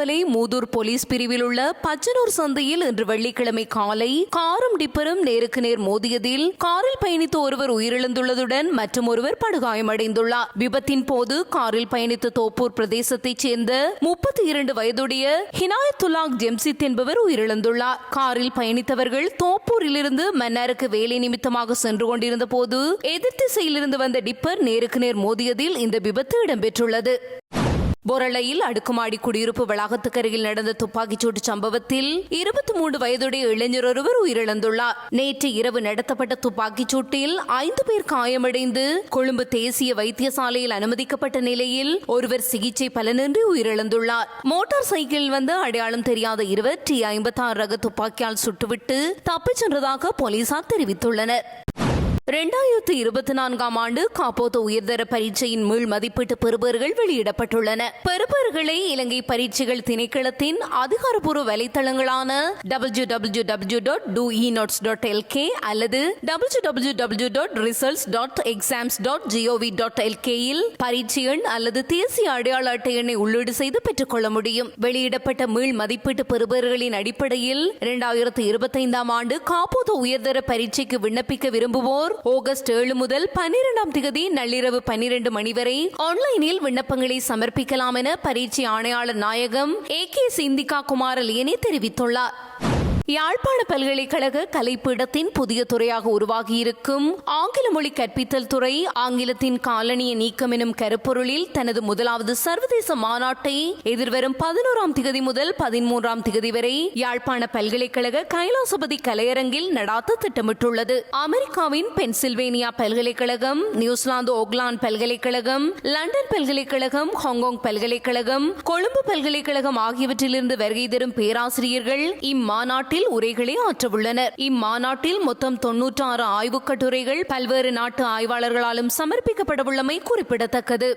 Trincomalee Muthur police பிரிவில் உள்ள பச்சனூர் சந்தையில் இன்று வெள்ளிக்கிழமை காலை காரும் டிப்பரும் நேருக்கு நேர் மோதியதில் காரில் பயணித்த ஒருவர் உயிரிழந்துள்ளதுடன் மற்றும் ஒருவர் படுகாயமடைந்துள்ளார். விபத்தின் போது காரில் பயணித்த தோப்பூர் பிரதேசத்தைச் சேர்ந்த 32 வயதுடைய ஹினாயத்துல்லா ஜெம்சித் என்பவர் உயிரிழந்துள்ளார். காரில் பயணித்தவர்கள் தோப்பூரிலிருந்து மன்னாருக்கு வேலை நிமித்தமாக சென்று கொண்டிருந்த போது எதிர் திசையிலிருந்து வந்த டிப்பர் நேருக்கு நேர் மோதியதில் இந்த விபத்து இடம்பெற்றுள்ளது. பொரளையில் அடுக்குமாடி குடியிருப்பு வளாகத்துக்கு அருகில் நடந்த துப்பாக்கிச்சூட்டு சம்பவத்தில் 23 வயதுடைய இளைஞர் ஒருவர் உயிரிழந்துள்ளார். நேற்று இரவு நடத்தப்பட்ட துப்பாக்கிச் சூட்டில் 5 பேர் காயமடைந்து கொழும்பு தேசிய வைத்தியசாலையில் அனுமதிக்கப்பட்ட நிலையில் ஒருவர் சிகிச்சை பலனின்றி உயிரிழந்துள்ளார். மோட்டார் சைக்கிளில் வந்த அடையாளம் தெரியாத இருவர் T56 ரக துப்பாக்கியால் சுட்டுவிட்டு தப்பிச் சென்றதாக போலீசார் தெரிவித்துள்ளனர். 2024 ஆண்டு காப்போத்த உயர்தர பரீட்சையின் மீள் மதிப்பீட்டு பெறுபேறுகள் வெளியிடப்பட்டுள்ளன. பெறுபேறுகளை இலங்கை பரீட்சைகள் திணைக்களத்தின் அதிகாரப்பூர்வ வலைத்தளங்களான www.doenotes.lk அல்லது www.results.exams.gov.lk இல் பரீட்சை எண் அல்லது தேசிய அடையாள அட்டை எண்ணை உள்ளீடு செய்து பெற்றுக் கொள்ள முடியும். வெளியிடப்பட்ட மீள் மதிப்பீட்டு பெறுபேறுகளின் அடிப்படையில் 2025 ஆண்டு காப்போத்த உயர்தர பரீட்சைக்கு விண்ணப்பிக்க விரும்புவோர் ஆகஸ்ட் 7 முதல் 12ஆம் தேதி நள்ளிரவு 12 மணி வரை ஆன்லைனில் விண்ணப்பங்களை சமர்ப்பிக்கலாம் என பரீட்சை ஆணையாளர் நாயகம் AK சிந்திகா குமாரலியனே தெரிவித்துள்ளார். யாழ்ப்பாண பல்கலைக்கழக கலைப்பீடத்தின் புதிய துறையாக உருவாகியிருக்கும் ஆங்கில மொழி கற்பித்தல் துறை ஆங்கிலத்தின் காலனிய நீக்கம் எனும் கருப்பொருளில் தனது முதலாவது சர்வதேச மாநாட்டை எதிர்வரும் 11ஆம் தேதி முதல் 13ஆம் தேதி வரை யாழ்ப்பாண பல்கலைக்கழக கைலாசபதி கலையரங்கில் நடாத்த திட்டமிட்டுள்ளது. அமெரிக்காவின் பென்சில்வேனியா பல்கலைக்கழகம், நியூசிலாந்து ஓக்லாந்து பல்கலைக்கழகம், லண்டன் பல்கலைக்கழகம், ஹாங்காங் பல்கலைக்கழகம், கொழும்பு பல்கலைக்கழகம் ஆகியவற்றிலிருந்து வருகை தரும் பேராசிரியர்கள் இம்மாநாட்டில் உரைகளை ஆற்றவுள்ளனர். இம்மாநாட்டில் மொத்தம் 96 ஆய்வுக் கட்டுரைகள் பல்வேறு நாட்டு ஆய்வாளர்களாலும் சமர்ப்பிக்கப்படவுள்ளமை குறிப்பிடத்தக்கது.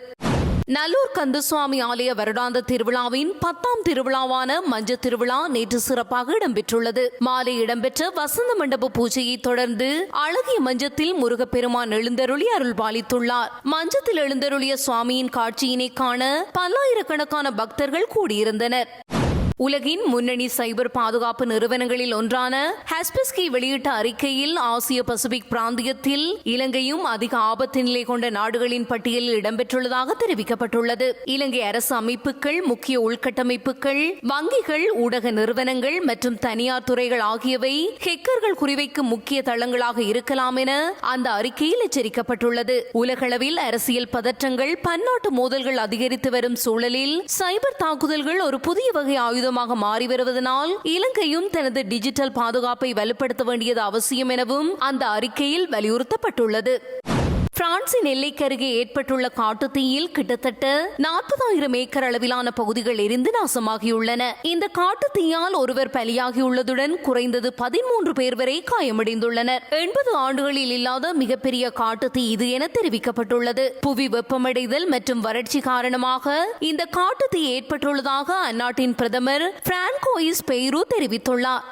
நல்லூர் கந்தசுவாமி ஆலய வருடாந்த திருவிழாவின் 10ஆம் திருவிழாவான மஞ்ச திருவிழா நேற்று சிறப்பாக இடம்பெற்றுள்ளது. மாலை இடம்பெற்ற வசந்த மண்டப பூஜையை தொடர்ந்து அழகிய மஞ்சத்தில் முருகப்பெருமான் எழுந்தருளி அருள் பாலித்துள்ளார். மஞ்சத்தில் எழுந்தருளிய சுவாமியின் காட்சியினை காண பல்லாயிரக்கணக்கான பக்தர்கள் கூடியிருந்தனர். உலகின் முன்னணி சைபர் பாதுகாப்பு நிறுவனங்களில் ஒன்றான ஹஸ்பஸ்கி வெளியிட்ட அறிக்கையில் ஆசிய பசிபிக் பிராந்தியத்தில் இலங்கையும் அதிக ஆபத்து நிலை கொண்ட நாடுகளின் பட்டியலில் இடம்பெற்றுள்ளதாக தெரிவிக்கப்பட்டுள்ளது. இலங்கை அரசு அமைப்புகள், முக்கிய உள்கட்டமைப்புகள், வங்கிகள், ஊடக நிறுவனங்கள் மற்றும் தனியார் துறைகள் ஆகியவை ஹேக்கர்கள் குறிவைக்கும் முக்கிய தளங்களாக இருக்கலாம் என அந்த அறிக்கையில் எச்சரிக்கப்பட்டுள்ளது. உலகளவில் அரசியல் பதற்றங்கள், பன்னாட்டு மோதல்கள் அதிகரித்து வரும் சூழலில் சைபர் தாக்குதல்கள் ஒரு புதிய வகை ஆயுதமாக மாறி வருவதனால் இலங்கையும் தனது டிஜிட்டல் பாதுகாப்பை வலுப்படுத்த வேண்டியது அவசியம் எனவும் அந்த அறிக்கையில் வலியுறுத்தப்பட்டுள்ளது. பிரான்சின் எல்லைக்கருகே ஏற்பட்டுள்ள காட்டுத்தீயில் கிட்டத்தட்ட 40,000 ஏக்கர் அளவிலான பகுதிகள் எரிந்து நாசமாகியுள்ளன. இந்த காட்டுத்தீயால் ஒருவர் பலியாகியுள்ளதுடன் குறைந்தது 13 பேர் வரை காயமடைந்துள்ளனர். 80 ஆண்டுகளில் இல்லாத மிகப்பெரிய காட்டுத்தீ இது என தெரிவிக்கப்பட்டுள்ளது. புவி வெப்பமடைதல் மற்றும் வறட்சி காரணமாக இந்த காட்டுத்தீ ஏற்பட்டுள்ளதாக அந்நாட்டின் பிரதமர் பிரான்கோயிஸ் பெய்ரு தெரிவித்துள்ளார்.